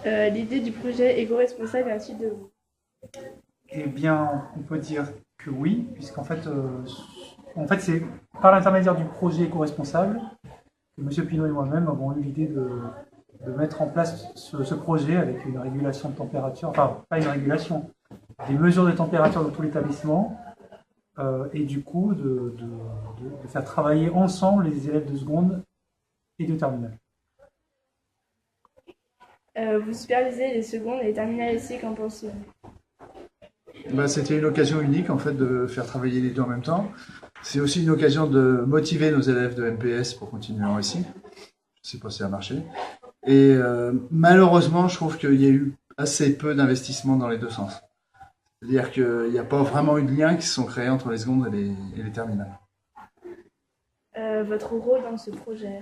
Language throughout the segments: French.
L'idée du projet éco-responsable vient-il de vous? Eh bien, on peut dire que oui, puisqu'en fait, c'est par l'intermédiaire du projet éco-responsable que M. Pinault et moi-même avons eu l'idée de mettre en place ce projet avec une régulation de température, enfin, pas une régulation, des mesures de température dans tout l'établissement, et du coup, de faire travailler ensemble les élèves de seconde et de terminale. Vous supervisez les secondes et les terminales ici, qu'en pensez-vous? Bah, c'était une occasion unique en fait de faire travailler les deux en même temps. C'est aussi une occasion de motiver nos élèves de MPS pour continuer en récit. Je sais pas si ça a marché. Et malheureusement, je trouve qu'il y a eu assez peu d'investissement dans les deux sens. C'est-à-dire qu'il n'y a pas vraiment eu de liens qui se sont créés entre les secondes et les terminales. Votre rôle dans ce projet?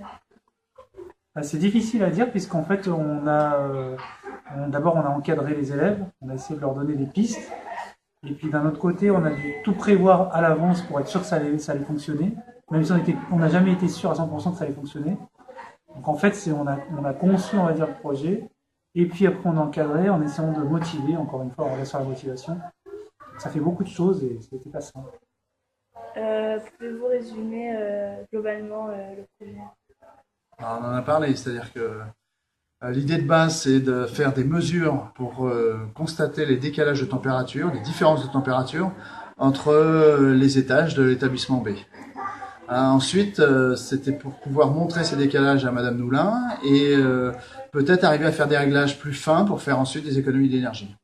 C'est difficile à dire puisqu'en fait, d'abord on a encadré les élèves, on a essayé de leur donner des pistes. Et puis d'un autre côté, on a dû tout prévoir à l'avance pour être sûr que ça allait fonctionner, même si on n'a jamais été sûr à 100% que ça allait fonctionner. Donc en fait, on a conçu, on va dire, le projet, et puis après on a encadré en essayant de motiver, encore une fois, on revient sur la motivation. Ça fait beaucoup de choses et c'était pas simple. Pouvez-vous résumer globalement le projet? Alors, on en a parlé, c'est-à-dire que l'idée de base, c'est de faire des mesures pour constater les décalages de température, les différences de température entre les étages de l'établissement B. Ensuite, c'était pour pouvoir montrer ces décalages à Madame Noulin et peut-être arriver à faire des réglages plus fins pour faire ensuite des économies d'énergie.